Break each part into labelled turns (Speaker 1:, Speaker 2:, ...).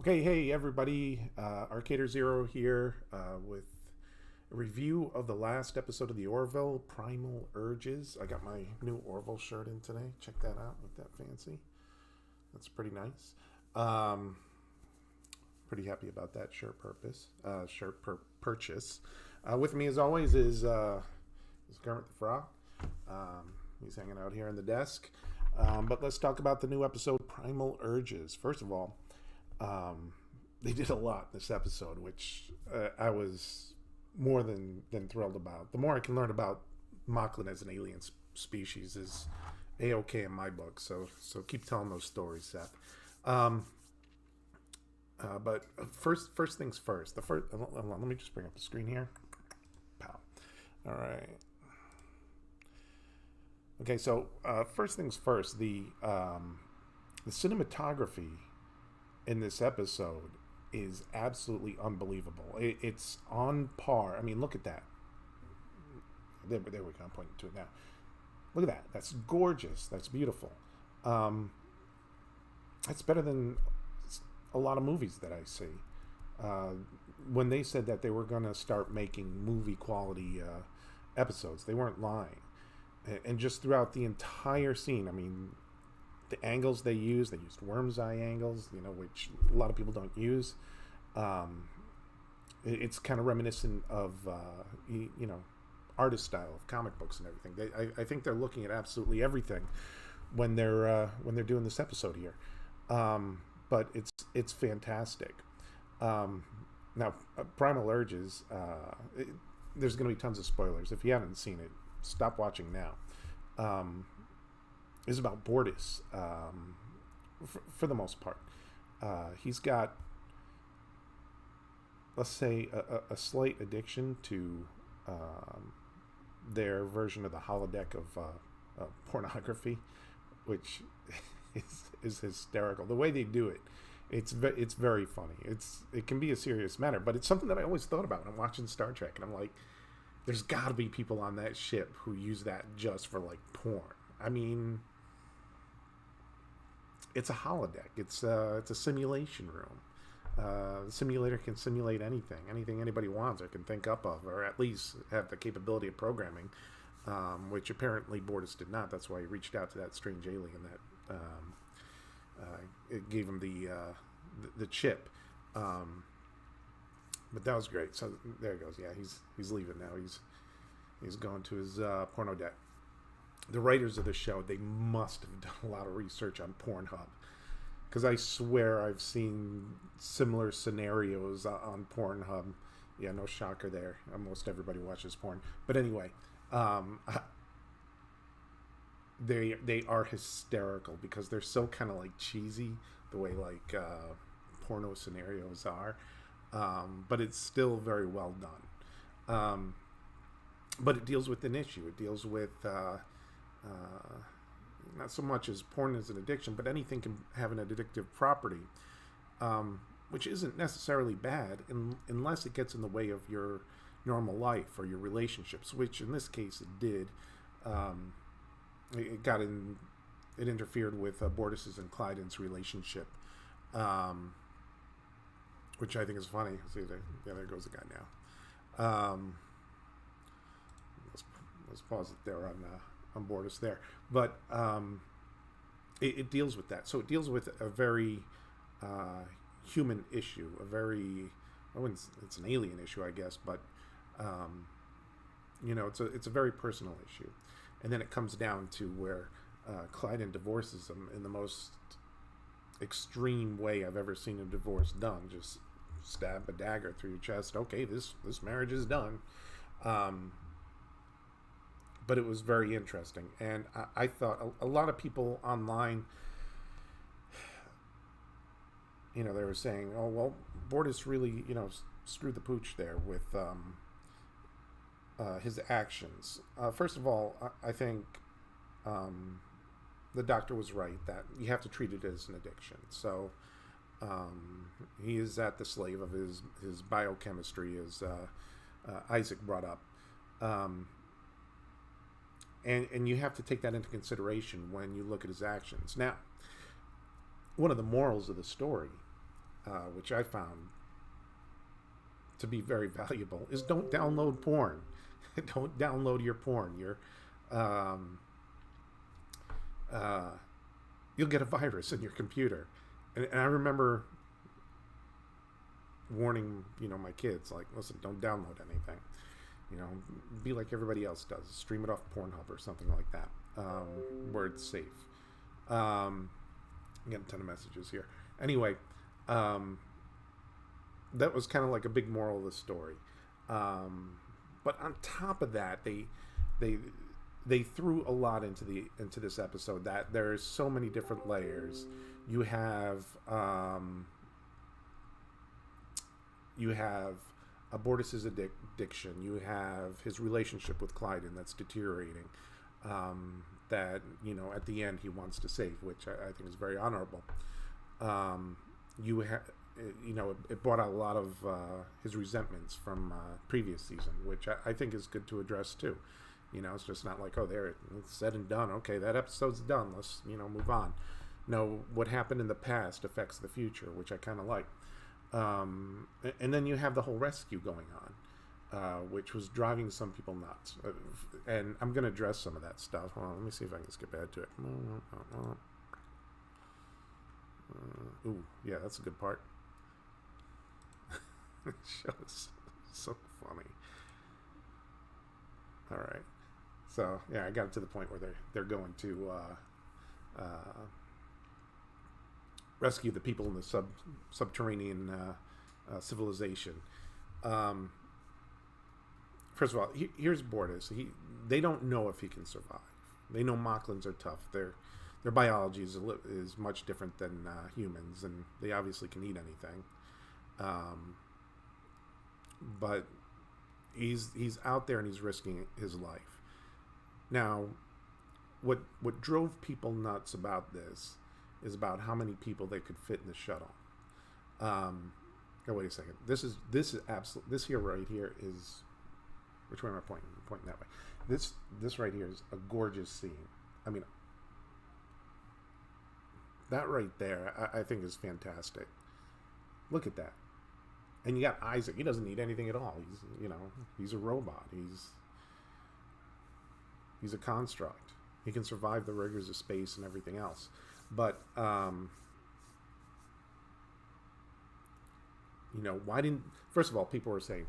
Speaker 1: Okay, hey everybody, Arcader Zero here with a review of the last episode of the Orville Primal Urges. I got my new Orville shirt in today. Check that out, with that fancy. That's pretty nice. Um, Pretty happy about that purchase. With me, as always, is Kermit the Frog. He's hanging out here on the desk. But let's talk about the new episode, Primal Urges. First of all, they did a lot this episode, which I was more than thrilled about. The more I can learn about Mocklin as an alien species is a-okay in my book. So keep telling those stories, Seth. But first things first. Hold on, let me just bring up the screen here. Pow. All right. Okay, so first things first. The cinematography in this episode is absolutely unbelievable. It's on par. I mean, look at that. There we go. I'm pointing to it now. Look at that. That's gorgeous. That's beautiful. That's better than a lot of movies that I see. When they said that they were going to start making movie quality episodes, they weren't lying. And just throughout the entire scene, I mean, the angles they used worm's eye angles, which a lot of people don't use. It's kind of reminiscent of, artist style of comic books and everything. I think they're looking at absolutely everything when they're doing this episode here. But it's fantastic. Now, Primal Urges, there's going to be tons of spoilers. If you haven't seen it, stop watching now. Is about Bortus, for the most part. He's got, let's say, a slight addiction to their version of the holodeck of pornography, which is hysterical. The way they do it, it's very funny. It can be a serious matter, but it's something that I always thought about when I'm watching Star Trek, and I'm like, there's got to be people on that ship who use that just for like porn. I mean, it's a holodeck. It's a simulation room. The simulator can simulate anything anybody wants or can think up of, or at least have the capability of programming, which apparently Bortus did not. That's why he reached out to that strange alien that it gave him the chip. But that was great. So there he goes. Yeah, he's leaving now. He's going to his porno deck. The writers of the show, they must have done a lot of research on Pornhub, because I swear I've seen similar scenarios on Pornhub. Yeah, no shocker there. Almost everybody watches porn. But anyway, they are hysterical because they're so kind of like cheesy, the way like porno scenarios are. But it's still very well done. But it deals with an issue. It deals with not so much as porn as an addiction, but anything can have an addictive property, which isn't necessarily bad unless it gets in the way of your normal life or your relationships, which in this case it did. It interfered with Bortus's and Clyden's relationship, which I think is funny. See, there goes the guy now. Let's pause it there on Bortus there. But it deals with that. So it deals with a very human issue, it's an alien issue, I guess, but it's a very personal issue. And then it comes down to where Clyden divorces him in the most extreme way I've ever seen a divorce done. Just stab a dagger through your chest. Okay, this marriage is done. But it was very interesting, and I thought a lot of people online, they were saying, "Oh well, Bortus really, screwed the pooch there with his actions." First of all, I think the doctor was right that you have to treat it as an addiction. So he is at the slave of his biochemistry, as Isaac brought up. And you have to take that into consideration when you look at his actions. Now, one of the morals of the story which I found to be very valuable, is don't download porn. Don't download your porn. Um, uh, you'll get a virus in your computer. And I remember warning, my kids, like, listen, don't download anything. Be like everybody else does. Stream it off Pornhub or something like that, where it's safe. I'm getting a ton of messages here. Anyway, that was kind of like a big moral of the story. But on top of that, they threw a lot into this episode. That there's so many different layers. You have Bortus's addiction. You have his relationship with Clyden that's deteriorating. That at the end he wants to save, which I think is very honorable. It brought out a lot of his resentments from previous season, which I think is good to address too. It's just not like, oh, there, it's said and done. Okay, that episode's done. Let's move on. No, what happened in the past affects the future, which I kind of like. And then you have the whole rescue going on, which was driving some people nuts. And I'm going to address some of that stuff. Hold on, let me see if I can skip ahead to it. Ooh, yeah, that's a good part. The show is so funny. All right. So, yeah, I got it to the point where they're going to rescue the people in the subterranean civilization. First of all, here's Bortus. They don't know if he can survive. They know Mocklins are tough. Their biology is much different than humans, and they obviously can eat anything. But he's out there and he's risking his life. Now, what drove people nuts about this is about how many people they could fit in the shuttle. Oh, wait a second. This is absolute. This here right here is. Which way am I pointing? I'm pointing that way. This right here is a gorgeous scene. I mean, that right there, I think is fantastic. Look at that. And you got Isaac. He doesn't need anything at all. He's a robot. He's a construct. He can survive the rigors of space and everything else. But why didn't? First of all, people were saying,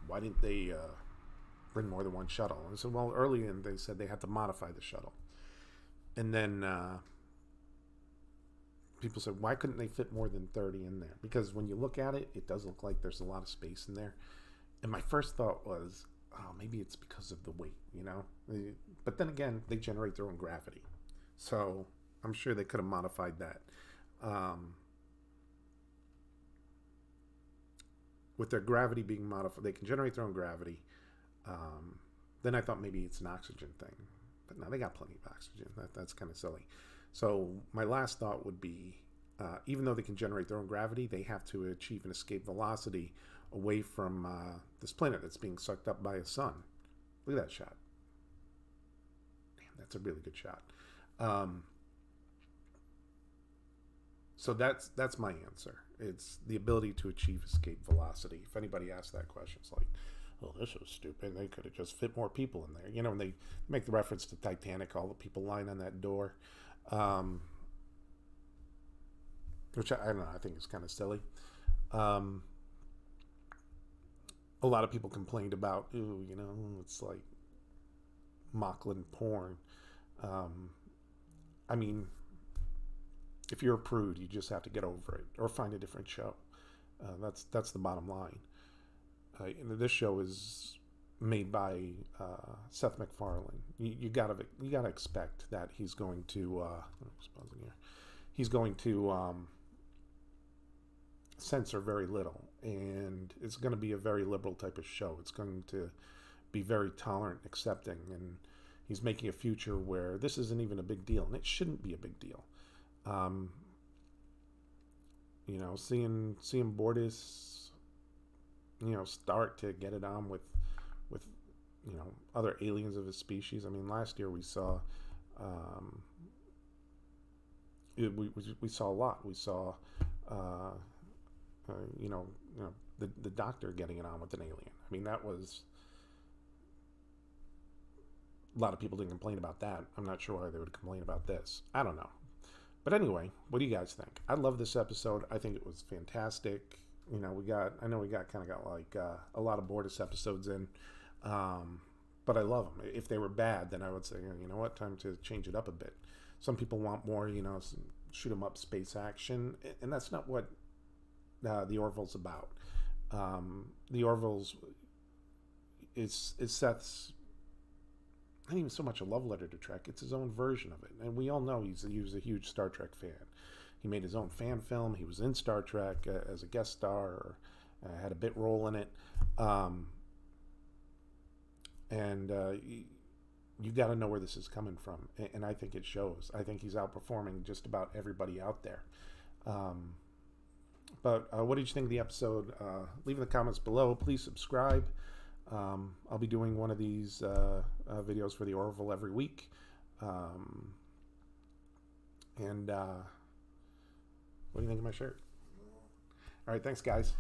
Speaker 1: why didn't they bring more than one shuttle? And I said, well, early in they said they had to modify the shuttle, and then people said, why couldn't they fit more than 30 in there? Because when you look at it, it does look like there's a lot of space in there. And my first thought was, oh, maybe it's because of the weight, But then again, they generate their own gravity, so I'm sure they could have modified that. With their gravity being modified, they can generate their own gravity. Then I thought maybe it's an oxygen thing, but no, they got plenty of oxygen. That's kind of silly. So my last thought would be, even though they can generate their own gravity, they have to achieve an escape velocity away from this planet that's being sucked up by a sun. Look at that shot. Damn, that's a really good shot. So that's my answer. It's the ability to achieve escape velocity. If anybody asks that question, it's like, oh, this was stupid. They could have just fit more people in there. When they make the reference to Titanic, all the people lying on that door. Which I don't know, I think is kind of silly. A lot of people complained about, it's like Mocklin porn. I mean, if you're a prude, you just have to get over it or find a different show. That's the bottom line. This show is made by Seth MacFarlane. You gotta expect that he's going to censor very little, and it's going to be a very liberal type of show. It's going to be very tolerant, accepting, and he's making a future where this isn't even a big deal, and it shouldn't be a big deal. Seeing Bortus, start to get it on with other aliens of his species. I mean, last year we saw we saw a lot. We saw the doctor getting it on with an alien. I mean, that was, a lot of people didn't complain about that. I'm not sure why they would complain about this. I don't know. But anyway, what do you guys think? I love this episode. I think it was fantastic. I know we got like a lot of Bortus episodes in, but I love them. If they were bad, then I would say, you know what, time to change it up a bit. Some people want more, shoot 'em up space action, and that's not what the Orville's about. The Orville's is Seth's, not even so much a love letter to Trek, it's his own version of it. And we all know he was a huge Star Trek fan. He made his own fan film. He was in Star Trek as a guest star, or had a bit role in it. You got to know where this is coming from. And I think it shows. I think he's outperforming just about everybody out there. But what did you think of the episode? Leave in the comments below. Please subscribe. I'll be doing one of these videos for the Orville every week. What do you think of my shirt? All right, thanks, guys.